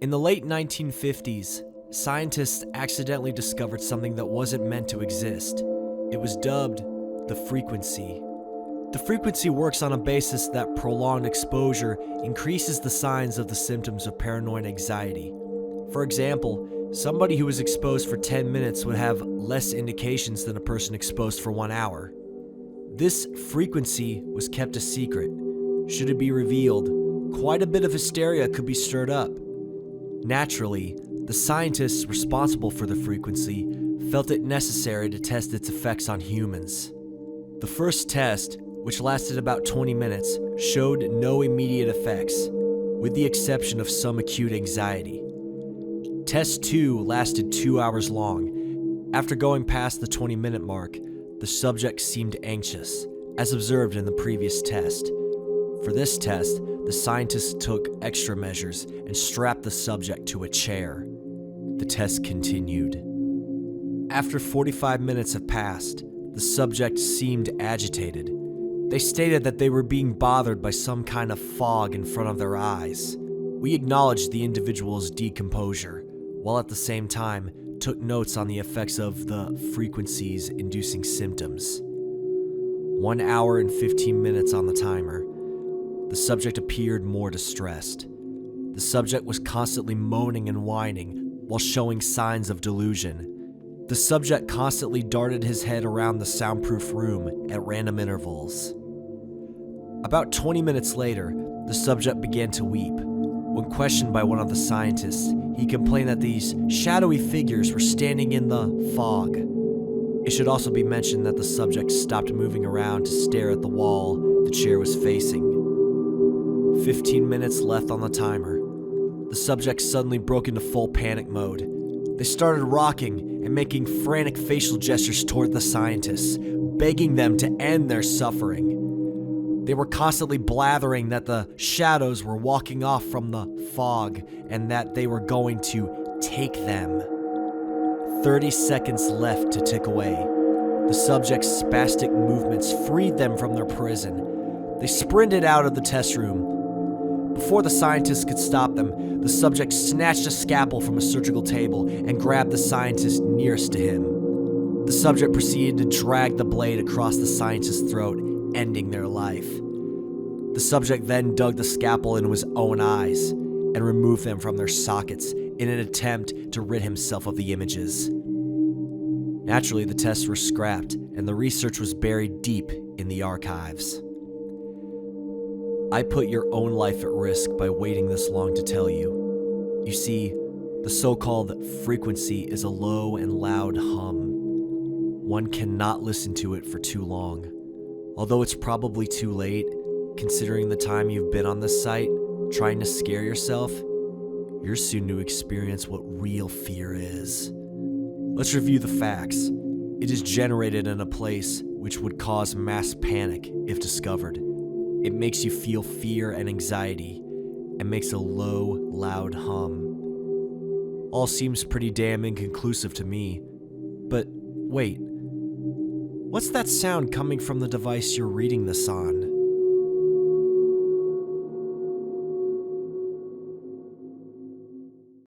In the late 1950s, scientists accidentally discovered something that wasn't meant to exist. It was dubbed the frequency. The frequency works on a basis that prolonged exposure increases the signs of the symptoms of paranoid anxiety. For example, somebody who was exposed for 10 minutes would have less indications than a person exposed for 1 hour. This frequency was kept a secret. Should it be revealed, quite a bit of hysteria could be stirred up. Naturally, the scientists responsible for the frequency felt it necessary to test its effects on humans. The first test, which lasted about 20 minutes, showed no immediate effects, with the exception of some acute anxiety. Test 2 lasted 2 hours long. After going past the 20-minute mark, the subject seemed anxious, as observed in the previous test. For this test, the scientists took extra measures and strapped the subject to a chair. The test continued. After 45 minutes have passed, the subject seemed agitated. They stated that they were being bothered by some kind of fog in front of their eyes. We acknowledged the individual's decomposure, while at the same time took notes on the effects of the frequencies inducing symptoms. 1 hour and 15 minutes on the timer. The subject appeared more distressed. The subject was constantly moaning and whining while showing signs of delusion. The subject constantly darted his head around the soundproof room at random intervals. About 20 minutes later, the subject began to weep. When questioned by one of the scientists, he complained that these shadowy figures were standing in the fog. It should also be mentioned that the subject stopped moving around to stare at the wall the chair was facing. 15 minutes left on the timer. The subject suddenly broke into full panic mode. They started rocking and making frantic facial gestures toward the scientists, begging them to end their suffering. They were constantly blathering that the shadows were walking off from the fog and that they were going to take them. 30 seconds left to tick away. The subject's spastic movements freed them from their prison. They sprinted out of the test room. Before the scientists could stop them, the subject snatched a scalpel from a surgical table and grabbed the scientist nearest to him. The subject proceeded to drag the blade across the scientist's throat, ending their life. The subject then dug the scalpel into his own eyes and removed them from their sockets in an attempt to rid himself of the images. Naturally, the tests were scrapped and the research was buried deep in the archives. I put your own life at risk by waiting this long to tell you. You see, the so-called frequency is a low and loud hum. One cannot listen to it for too long. Although it's probably too late, considering the time you've been on this site, trying to scare yourself, you're soon to experience what real fear is. Let's review the facts. It is generated in a place which would cause mass panic if discovered. It makes you feel fear and anxiety, and makes a low, loud hum. All seems pretty damn inconclusive to me. But wait, what's that sound coming from the device you're reading this on?